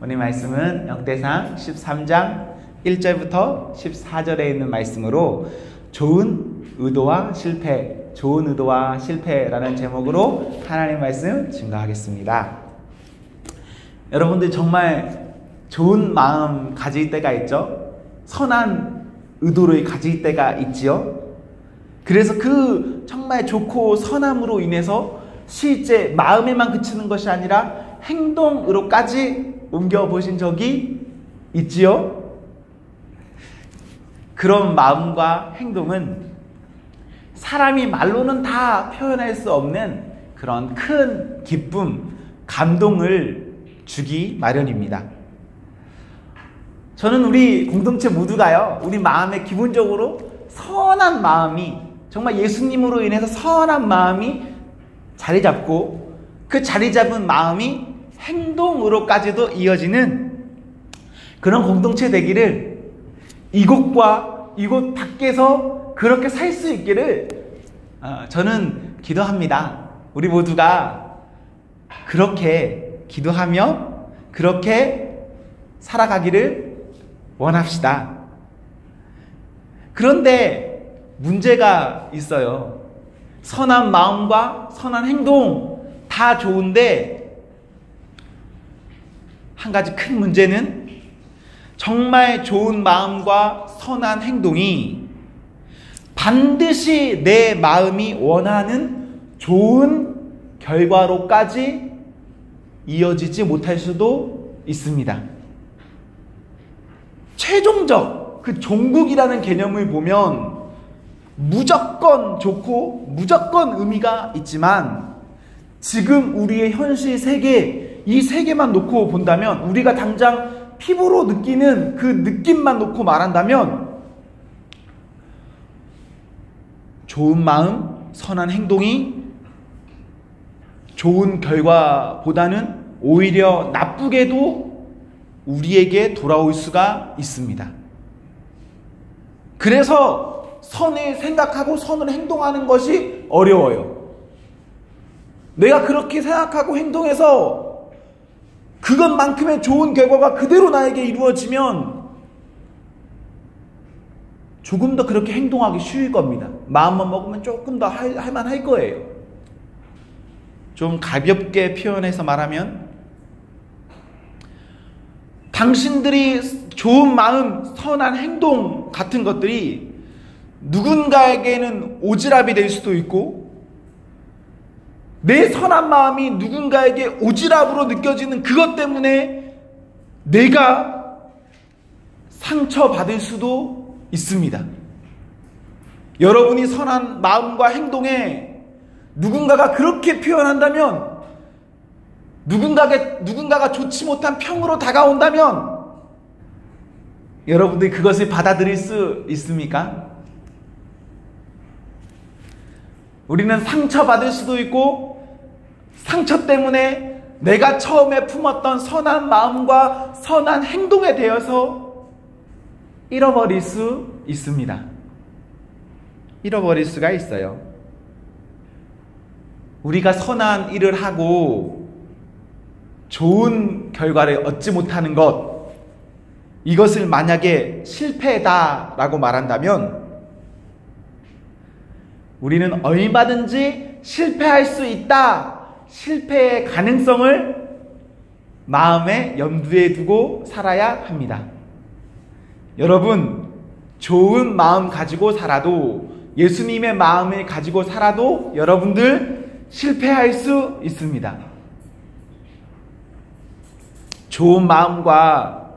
오늘 말씀은 역대상 13장 1절부터 14절에 있는 말씀으로 좋은 의도와 실패라는 제목으로 하나님의 말씀 증거하겠습니다. 여러분들 정말 좋은 마음 가질 때가 있죠? 선한 의도를 가질 때가 있지요? 그래서 그 정말 좋고 선함으로 인해서 실제 마음에만 그치는 것이 아니라 행동으로까지 옮겨보신 적이 있지요? 그런 마음과 행동은 사람이 말로는 다 표현할 수 없는 그런 큰 기쁨, 감동을 주기 마련입니다. 저는 우리 공동체 모두가요, 우리 마음에 기본적으로 선한 마음이, 정말 예수님으로 인해서 선한 마음이 자리 잡고 그 자리 잡은 마음이 행동으로까지도 이어지는 그런 공동체 되기를, 이곳과 이곳 밖에서 그렇게 살 수 있기를 저는 기도합니다. 우리 모두가 그렇게 기도하며 그렇게 살아가기를 원합시다. 그런데 문제가 있어요. 선한 마음과 선한 행동 다 좋은데 한 가지 큰 문제는 정말 좋은 마음과 선한 행동이 반드시 내 마음이 원하는 좋은 결과로까지 이어지지 못할 수도 있습니다. 최종적 그 종국이라는 개념을 보면 무조건 좋고 무조건 의미가 있지만, 지금 우리의 현실 세계, 이 세계만 놓고 본다면, 우리가 당장 피부로 느끼는 그 느낌만 놓고 말한다면, 좋은 마음, 선한 행동이 좋은 결과보다는 오히려 나쁘게도 우리에게 돌아올 수가 있습니다. 그래서 선을 생각하고 선을 행동하는 것이 어려워요. 내가 그렇게 생각하고 행동해서 그것만큼의 좋은 결과가 그대로 나에게 이루어지면 조금 더 그렇게 행동하기 쉬울 겁니다. 마음만 먹으면 조금 더 할만할 거예요. 좀 가볍게 표현해서 말하면, 당신들이 좋은 마음, 선한 행동 같은 것들이 누군가에게는 오지랖이 될 수도 있고, 내 선한 마음이 누군가에게 오지랖으로 느껴지는 그것 때문에 내가 상처받을 수도 있습니다. 여러분이 선한 마음과 행동에 누군가가 그렇게 표현한다면, 누군가가 좋지 못한 평으로 다가온다면 여러분들이 그것을 받아들일 수 있습니까? 우리는 상처받을 수도 있고, 상처 때문에 내가 처음에 품었던 선한 마음과 선한 행동에 대해서 잃어버릴 수 있습니다. 잃어버릴 수가 있어요. 우리가 선한 일을 하고 좋은 결과를 얻지 못하는 것, 이것을 만약에 실패다라고 말한다면, 우리는 얼마든지 실패할 수 있다, 실패의 가능성을 마음에 염두에 두고 살아야 합니다. 여러분, 좋은 마음 가지고 살아도, 예수님의 마음을 가지고 살아도 여러분들 실패할 수 있습니다. 좋은 마음과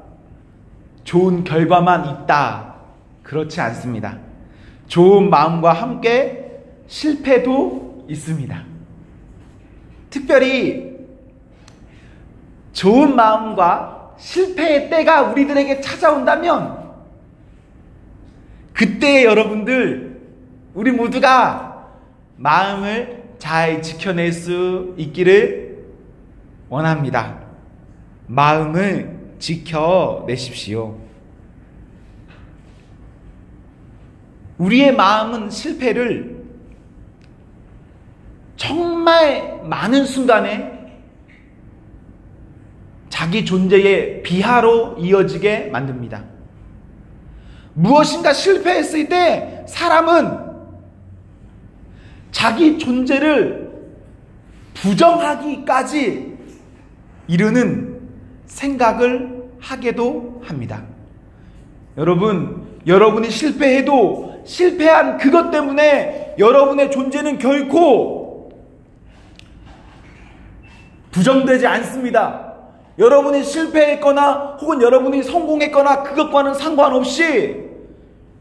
좋은 결과만 있다, 그렇지 않습니다. 좋은 마음과 함께 실패도 있습니다. 특별히 좋은 마음과 실패의 때가 우리들에게 찾아온다면, 그때 여러분들, 우리 모두가 마음을 잘 지켜낼 수 있기를 원합니다. 마음을 지켜내십시오. 우리의 마음은 실패를 정말 많은 순간에 자기 존재의 비하로 이어지게 만듭니다. 무엇인가 실패했을 때 사람은 자기 존재를 부정하기까지 이르는 생각을 하게도 합니다. 여러분이 실패해도 실패한 그것 때문에 여러분의 존재는 결코 부정되지 않습니다. 여러분이 실패했거나 혹은 여러분이 성공했거나 그것과는 상관없이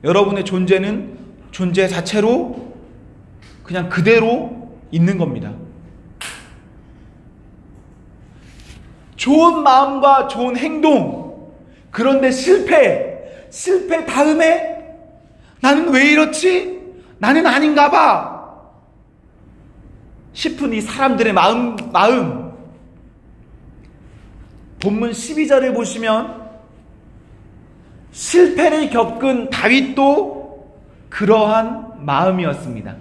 여러분의 존재는 존재 자체로 그냥 그대로 있는 겁니다. 좋은 마음과 좋은 행동, 그런데 실패 다음에 나는 왜 이렇지? 나는 아닌가 봐 싶은 이 사람들의 마음. 본문 12절을 보시면 실패를 겪은 다윗도 그러한 마음이었습니다.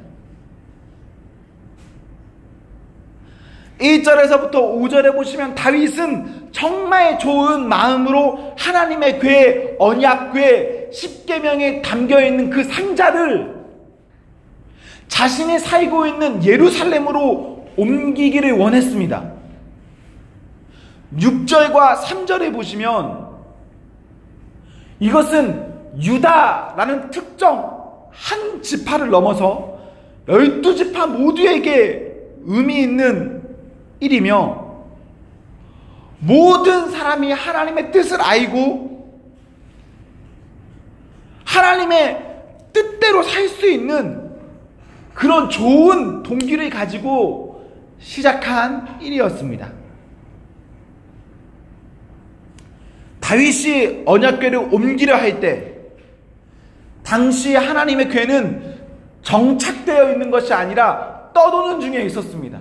1절에서부터 5절에 보시면 다윗은 정말 좋은 마음으로 하나님의 궤, 언약궤, 십계명에 담겨있는 그 상자를 자신이 살고 있는 예루살렘으로 옮기기를 원했습니다. 6절과 3절에 보시면 이것은 유다라는 특정 한 지파를 넘어서 12지파 모두에게 의미 있는 일이며 모든 사람이 하나님의 뜻을 알고 하나님의 뜻대로 살 수 있는 그런 좋은 동기를 가지고 시작한 일이었습니다. 다윗이 언약궤를 옮기려 할 때 당시 하나님의 궤는 정착되어 있는 것이 아니라 떠도는 중에 있었습니다.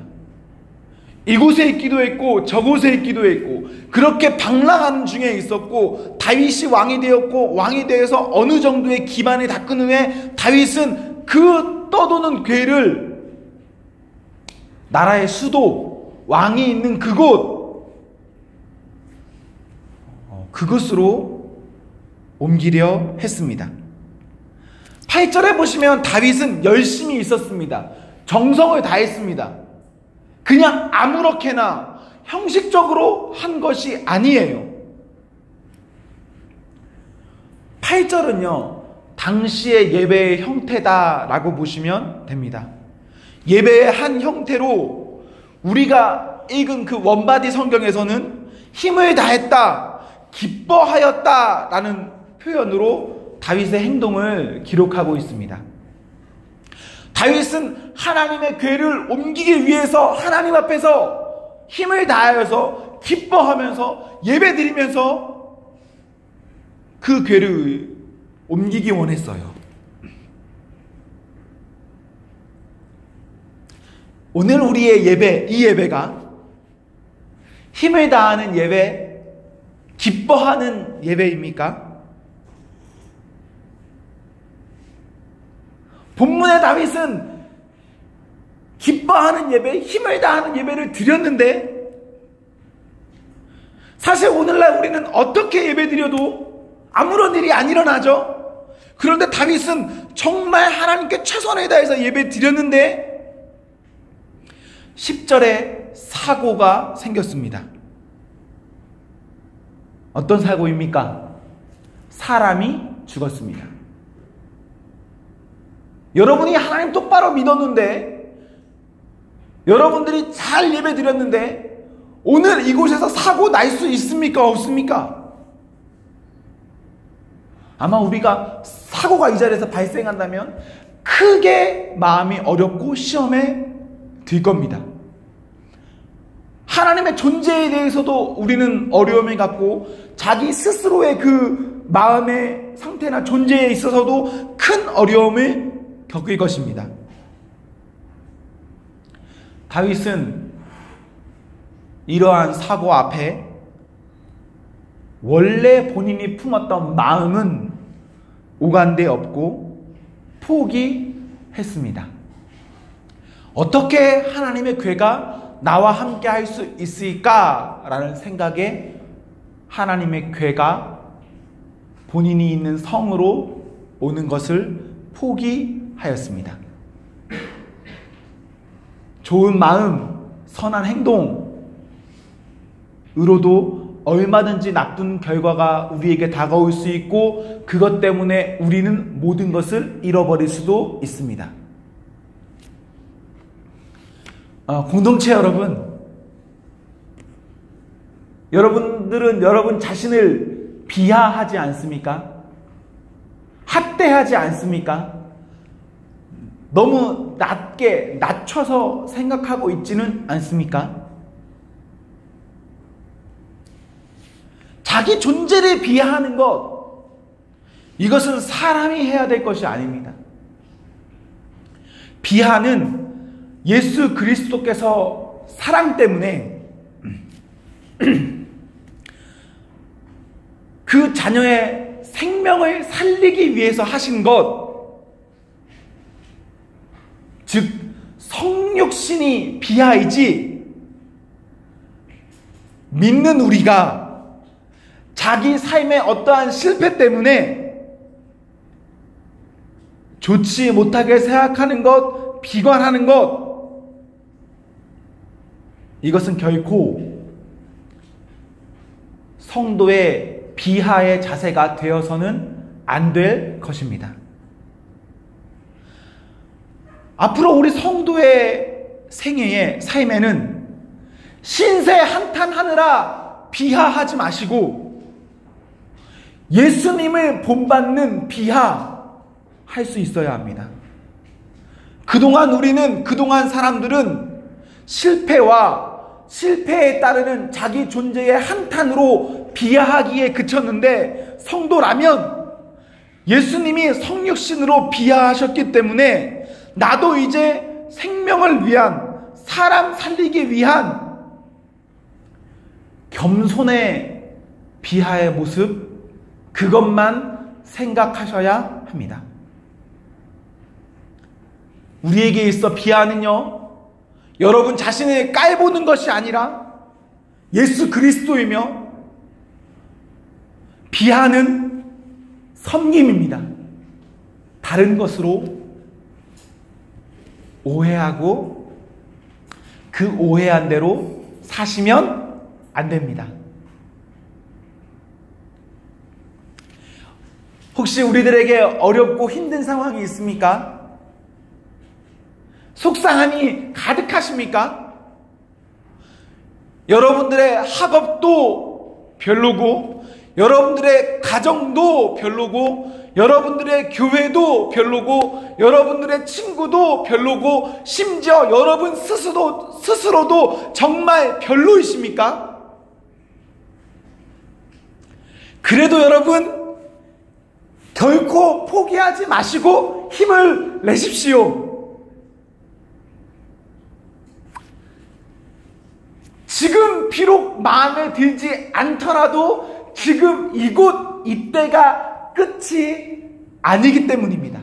이곳에 있기도 했고 저곳에 있기도 했고 그렇게 방랑하는 중에 있었고 다윗이 왕이 되었고 왕이 되어서 어느 정도의 기반이 닦은 후에 다윗은 그 떠도는 궤를 나라의 수도 왕이 있는 그곳으로 옮기려 했습니다. 8절에 보시면 다윗은 열심히 있었습니다. 정성을 다했습니다. 그냥 아무렇게나 형식적으로 한 것이 아니에요. 8절은요, 당시의 예배의 형태다라고 보시면 됩니다. 예배의 한 형태로 우리가 읽은 그 원바디 성경에서는 힘을 다했다, 기뻐하였다 라는 표현으로 다윗의 행동을 기록하고 있습니다. 다윗은 하나님의 궤를 옮기기 위해서 하나님 앞에서 힘을 다하여서 기뻐하면서 예배드리면서 그 궤를 옮기기 원했어요. 오늘 우리의 예배, 이 예배가 힘을 다하는 예배, 기뻐하는 예배입니까? 본문의 다윗은 기뻐하는 예배, 힘을 다하는 예배를 드렸는데 사실 오늘날 우리는 어떻게 예배드려도 아무런 일이 안 일어나죠. 그런데 다윗은 정말 하나님께 최선을 다해서 예배 드렸는데 10절에 사고가 생겼습니다. 어떤 사고입니까? 사람이 죽었습니다. 여러분이 하나님 똑바로 믿었는데, 여러분들이 잘 예배 드렸는데 오늘 이곳에서 사고 날 수 있습니까? 없습니까? 아마 우리가 사고가 이 자리에서 발생한다면 크게 마음이 어렵고 시험에 들 겁니다. 하나님의 존재에 대해서도 우리는 어려움을 갖고 자기 스스로의 그 마음의 상태나 존재에 있어서도 큰 어려움을 겪을 것입니다. 다윗은 이러한 사고 앞에 원래 본인이 품었던 마음은 오간데 없고 포기했습니다. 어떻게 하나님의 궤가 나와 함께 할 수 있을까라는 생각에 하나님의 궤가 본인이 있는 성으로 오는 것을 포기하였습니다. 좋은 마음, 선한 행동으로도 얼마든지 나쁜 결과가 우리에게 다가올 수 있고, 그것 때문에 우리는 모든 것을 잃어버릴 수도 있습니다. 공동체 여러분들은 여러분 자신을 비하하지 않습니까? 핫대하지 않습니까? 너무 낮춰서 생각하고 있지는 않습니까? 자기 존재를 비하하는 것, 이것은 사람이 해야 될 것이 아닙니다. 비하는 예수 그리스도께서 사랑 때문에 그 자녀의 생명을 살리기 위해서 하신 것, 즉 성육신이 비하이지, 믿는 우리가 자기 삶의 어떠한 실패 때문에 좋지 못하게 생각하는 것, 비관하는 것, 이것은 결코 성도의 비하의 자세가 되어서는 안 될 것입니다. 앞으로 우리 성도의 생애의 삶에는 신세 한탄하느라 비하하지 마시고, 예수님을 본받는 비하할 수 있어야 합니다. 그동안 사람들은 실패에 따르는 자기 존재의 한탄으로 비하하기에 그쳤는데, 성도라면 예수님이 성육신으로 비하하셨기 때문에 나도 이제 생명을 위한, 사람 살리기 위한 겸손의 비하의 모습, 그것만 생각하셔야 합니다. 우리에게 있어 비하는요, 여러분 자신을 깔보는 것이 아니라 예수 그리스도이며, 비하는 섬김입니다. 다른 것으로 오해하고 그 오해한 대로 사시면 안 됩니다. 혹시 우리들에게 어렵고 힘든 상황이 있습니까? 속상함이 가득하십니까? 여러분들의 학업도 별로고, 여러분들의 가정도 별로고, 여러분들의 교회도 별로고, 여러분들의 친구도 별로고, 심지어 여러분 스스로도 정말 별로이십니까? 그래도 여러분 결코 포기하지 마시고 힘을 내십시오. 지금 비록 마음에 들지 않더라도 지금 이때가 끝이 아니기 때문입니다.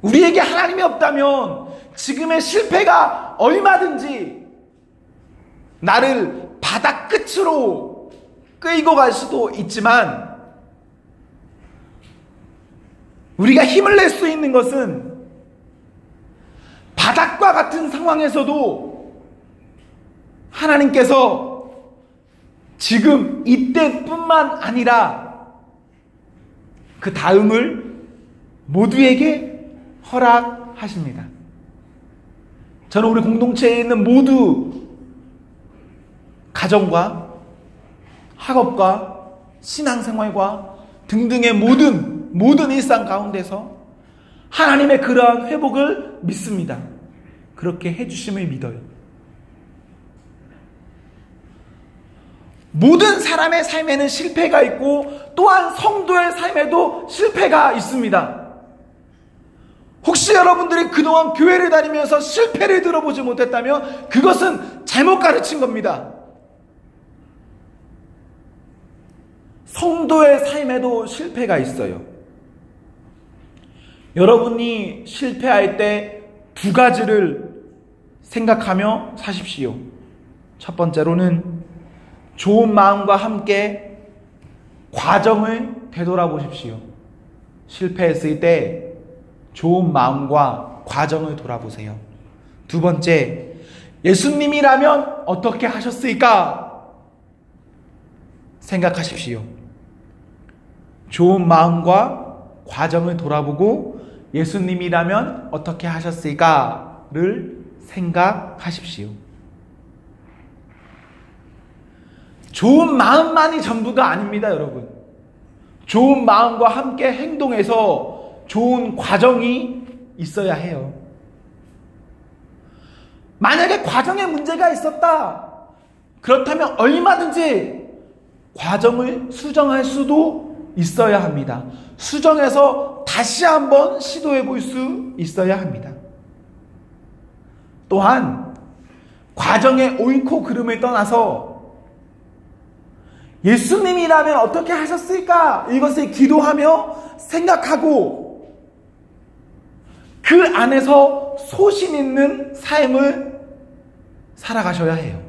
우리에게 하나님이 없다면 지금의 실패가 얼마든지 나를 바닥 끝으로 끌고 갈 수도 있지만, 우리가 힘을 낼 수 있는 것은 바닥과 같은 상황에서도 하나님께서 지금 이때뿐만 아니라 그 다음을 모두에게 허락하십니다. 저는 우리 공동체에 있는 모두 가정과 학업과 신앙생활과 등등의 모든 일상 가운데서 하나님의 그러한 회복을 믿습니다. 그렇게 해주심을 믿어요. 모든 사람의 삶에는 실패가 있고, 또한 성도의 삶에도 실패가 있습니다. 혹시 여러분들이 그동안 교회를 다니면서 실패를 들어보지 못했다면 그것은 잘못 가르친 겁니다. 성도의 삶에도 실패가 있어요. 여러분이 실패할 때 두 가지를 생각하며 사십시오. 첫 번째로는 좋은 마음과 함께 과정을 되돌아보십시오. 실패했을 때 좋은 마음과 과정을 돌아보세요. 두 번째, 예수님이라면 어떻게 하셨을까? 생각하십시오. 좋은 마음과 과정을 돌아보고 예수님이라면 어떻게 하셨을까를 생각하십시오. 좋은 마음만이 전부가 아닙니다, 여러분. 좋은 마음과 함께 행동해서 좋은 과정이 있어야 해요. 만약에 과정에 문제가 있었다. 그렇다면 얼마든지 과정을 수정할 수도 있어야 합니다. 수정해서 다시 한번 시도해 볼 수 있어야 합니다. 또한 과정의 옳고 그름을 떠나서 예수님이라면 어떻게 하셨을까? 이것을 기도하며 생각하고 그 안에서 소신 있는 삶을 살아가셔야 해요.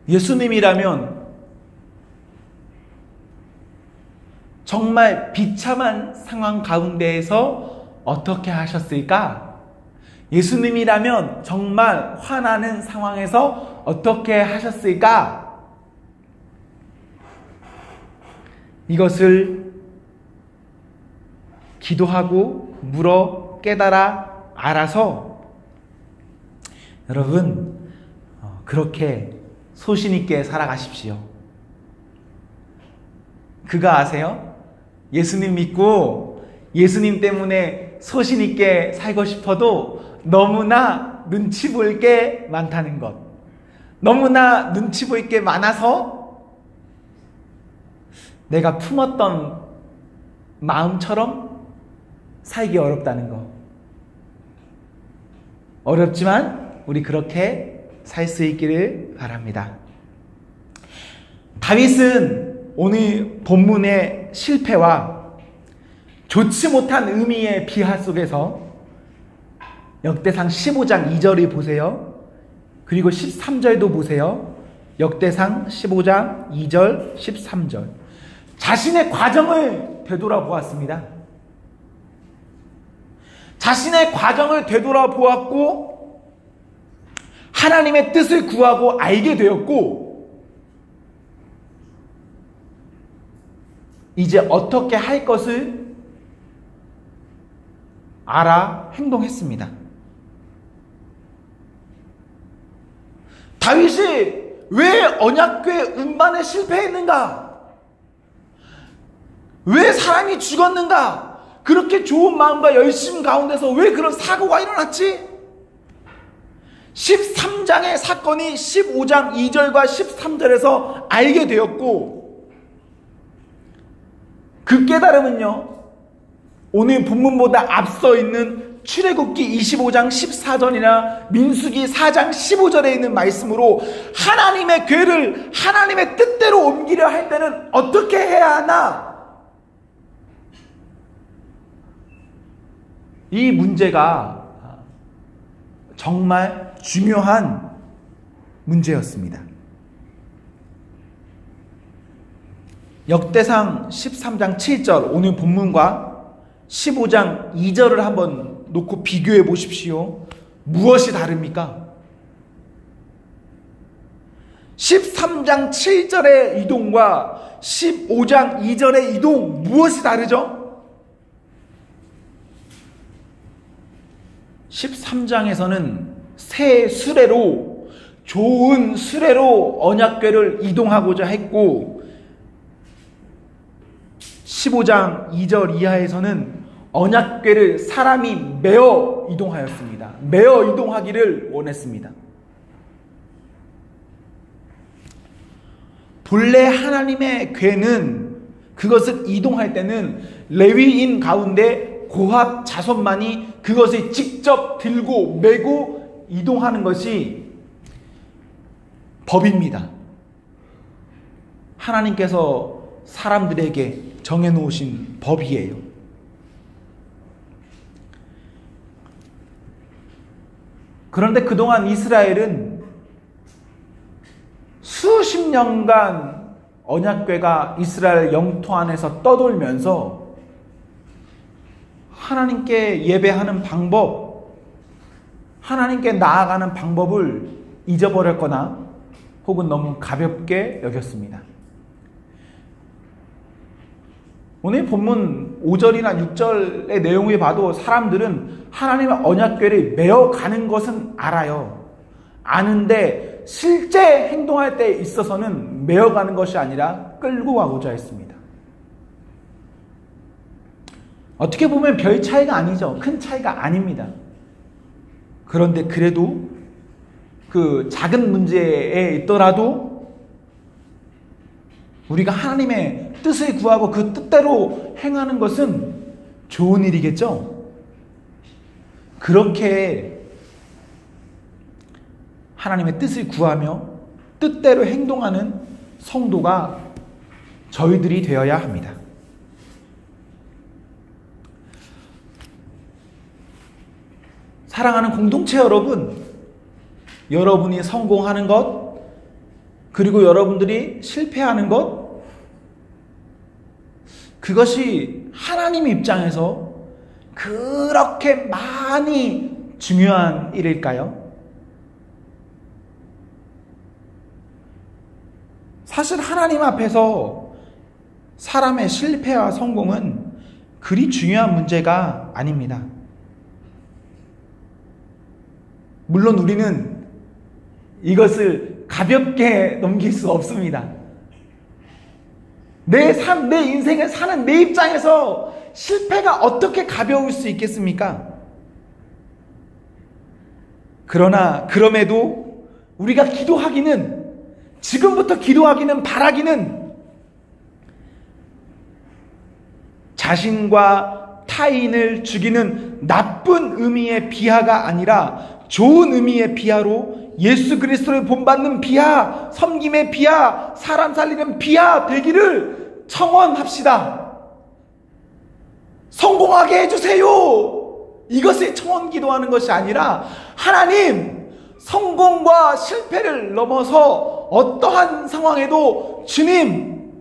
예수님이라면 정말 비참한 상황 가운데에서 어떻게 하셨을까? 예수님이라면 정말 화나는 상황에서 어떻게 하셨을까? 이것을 기도하고 물어 깨달아 알아서 여러분 그렇게 소신 있게 살아가십시오. 그거 아세요? 예수님 믿고 예수님 때문에 소신 있게 살고 싶어도 너무나 눈치 볼 게 많다는 것. 너무나 눈치 볼 게 많아서 내가 품었던 마음처럼 살기 어렵다는 거. 어렵지만 우리 그렇게 살 수 있기를 바랍니다. 다윗은 오늘 본문의 실패와 좋지 못한 의미의 비하 속에서 역대상 15장 2절을 보세요. 그리고 13절도 보세요. 역대상 15장 2절 13절. 자신의 과정을 되돌아보았습니다. 자신의 과정을 되돌아보았고 하나님의 뜻을 구하고 알게 되었고 이제 어떻게 할 것을 알아 행동했습니다. 다윗이 왜 언약궤 운반에 실패했는가? 왜 사람이 죽었는가? 그렇게 좋은 마음과 열심 가운데서 왜 그런 사고가 일어났지? 13장의 사건이 15장 2절과 13절에서 알게 되었고 그 깨달음은요 오늘 본문보다 앞서 있는 출애굽기 25장 14절이나 민수기 4장 15절에 있는 말씀으로 하나님의 궤를 하나님의 뜻대로 옮기려 할 때는 어떻게 해야 하나? 이 문제가 정말 중요한 문제였습니다. 역대상 13장 7절 오늘 본문과 15장 2절을 한번 놓고 비교해 보십시오. 무엇이 다릅니까? 13장 7절의 이동과 15장 2절의 이동 무엇이 다르죠? 13장에서는 새 수레로 좋은 수레로 언약궤를 이동하고자 했고 15장 2절 이하에서는 언약궤를 사람이 메어 이동하였습니다. 메어 이동하기를 원했습니다. 본래 하나님의 궤는 그것을 이동할 때는 레위인 가운데 고핫 자손만이 그것을 직접 들고 메고 이동하는 것이 법입니다. 하나님께서 사람들에게 정해놓으신 법이에요. 그런데 그동안 이스라엘은 수십 년간 언약궤가 이스라엘 영토 안에서 떠돌면서 하나님께 예배하는 방법, 하나님께 나아가는 방법을 잊어버렸거나 혹은 너무 가볍게 여겼습니다. 오늘 본문 5절이나 6절의 내용을 봐도 사람들은 하나님의 언약궤를 메어가는 것은 알아요. 아는데 실제 행동할 때 있어서는 메어가는 것이 아니라 끌고 가고자 했습니다. 어떻게 보면 별 차이가 아니죠. 큰 차이가 아닙니다. 그런데 그래도 그 작은 문제에 있더라도 우리가 하나님의 뜻을 구하고 그 뜻대로 행하는 것은 좋은 일이겠죠? 그렇게 하나님의 뜻을 구하며 뜻대로 행동하는 성도가 저희들이 되어야 합니다. 사랑하는 공동체 여러분, 여러분이 성공하는 것, 그리고 여러분들이 실패하는 것, 그것이 하나님 입장에서 그렇게 많이 중요한 일일까요? 사실 하나님 앞에서 사람의 실패와 성공은 그리 중요한 문제가 아닙니다. 물론 우리는 이것을 가볍게 넘길 수 없습니다. 내 인생을 사는 내 입장에서 실패가 어떻게 가벼울 수 있겠습니까? 그럼에도 우리가 기도하기는, 지금부터 기도하기는, 바라기는 자신과 타인을 죽이는 나쁜 의미의 비하가 아니라 좋은 의미의 비하로 예수 그리스도를 본받는 비하, 섬김의 비하, 사람 살리는 비하 되기를 청원합시다. 성공하게 해주세요. 이것을 청원 기도하는 것이 아니라 하나님, 성공과 실패를 넘어서 어떠한 상황에도 주님,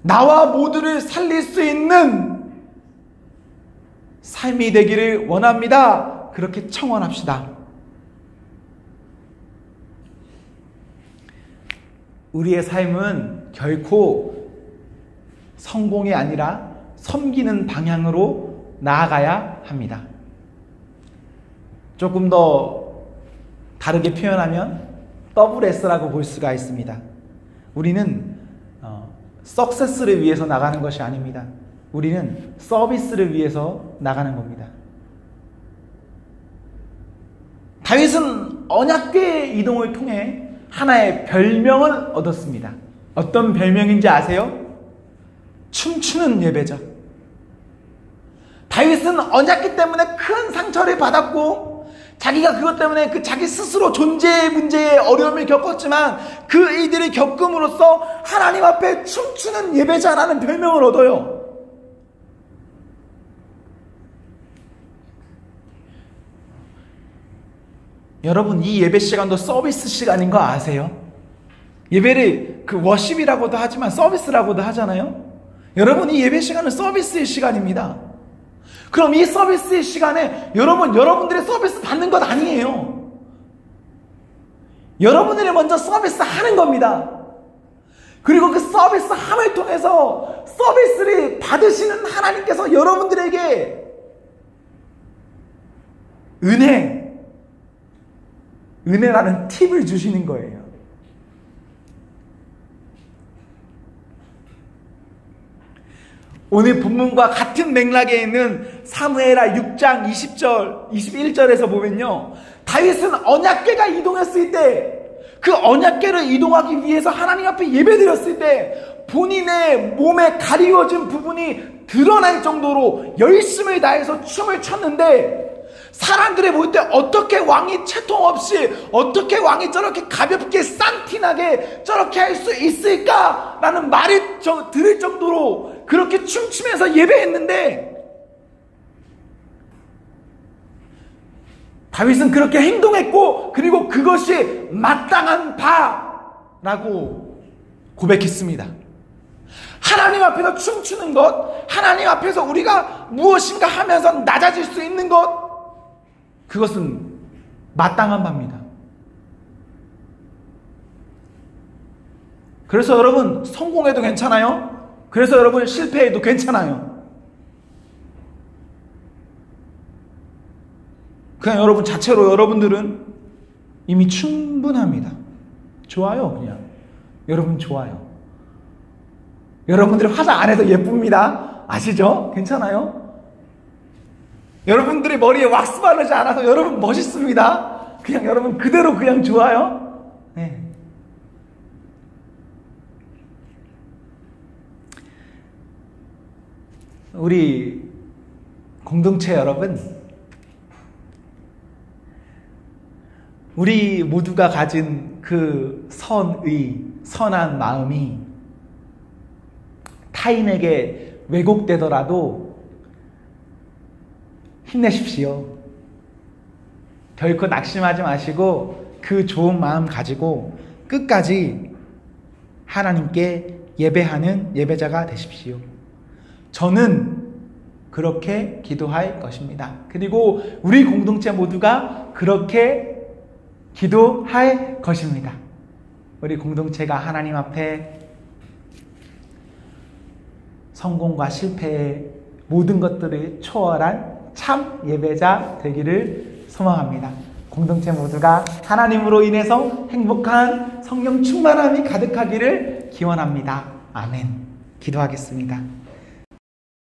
나와 모두를 살릴 수 있는 삶이 되기를 원합니다. 그렇게 청원합시다. 우리의 삶은 결코 성공이 아니라 섬기는 방향으로 나아가야 합니다. 조금 더 다르게 표현하면 WS라고 볼 수가 있습니다. 우리는 석세스를 위해서 나가는 것이 아닙니다. 우리는 서비스를 위해서 나가는 겁니다. 다윗은 언약궤의 이동을 통해 하나의 별명을 얻었습니다. 어떤 별명인지 아세요? 춤추는 예배자. 다윗은 언약궤 때문에 큰 상처를 받았고 자기가 그것 때문에 그 자기 스스로 존재의 문제에 어려움을 겪었지만 그 일들을 겪음으로써 하나님 앞에 춤추는 예배자라는 별명을 얻어요. 여러분, 이 예배 시간도 서비스 시간인 거 아세요? 예배를 그 워십이라고도 하지만 서비스라고도 하잖아요. 여러분, 이 예배 시간은 서비스의 시간입니다. 그럼 이 서비스의 시간에 여러분들의 서비스 받는 것 아니에요. 여러분들이 먼저 서비스 하는 겁니다. 그리고 그 서비스 함을 통해서 서비스를 받으시는 하나님께서 여러분들에게 은혜라는 팁을 주시는 거예요. 오늘 본문과 같은 맥락에 있는 사무엘하 6장 20절, 21절에서 보면요, 다윗은 언약궤가 이동했을 때, 그 언약궤를 이동하기 위해서 하나님 앞에 예배드렸을 때 본인의 몸에 가리워진 부분이 드러날 정도로 열심을 다해서 춤을 췄는데, 사람들이 볼 때 어떻게 왕이 채통 없이, 어떻게 왕이 저렇게 가볍게 산티나게 저렇게 할 수 있을까라는 말을 들을 정도로 그렇게 춤추면서 예배했는데, 다윗은 그렇게 행동했고, 그리고 그것이 마땅한 바라고 고백했습니다. 하나님 앞에서 춤추는 것, 하나님 앞에서 우리가 무엇인가 하면서 낮아질 수 있는 것, 그것은 마땅한 바입니다. 그래서 여러분 성공해도 괜찮아요. 그래서 여러분 실패해도 괜찮아요. 그냥 여러분 자체로 여러분들은 이미 충분합니다. 좋아요. 그냥 여러분 좋아요. 여러분들이 화장 안 해도 예쁩니다. 아시죠? 괜찮아요? 여러분들이 머리에 왁스 바르지 않아서 여러분 멋있습니다. 그냥 여러분 그대로 그냥 좋아요. 네. 우리 공동체 여러분, 우리 모두가 가진 그 선한 마음이 타인에게 왜곡되더라도 힘내십시오. 결코 낙심하지 마시고 그 좋은 마음 가지고 끝까지 하나님께 예배하는 예배자가 되십시오. 저는 그렇게 기도할 것입니다. 그리고 우리 공동체 모두가 그렇게 기도할 것입니다. 우리 공동체가 하나님 앞에 성공과 실패의 모든 것들을 초월한 참 예배자 되기를 소망합니다. 공동체 모두가 하나님으로 인해서 행복한 성령 충만함이 가득하기를 기원합니다. 아멘. 기도하겠습니다.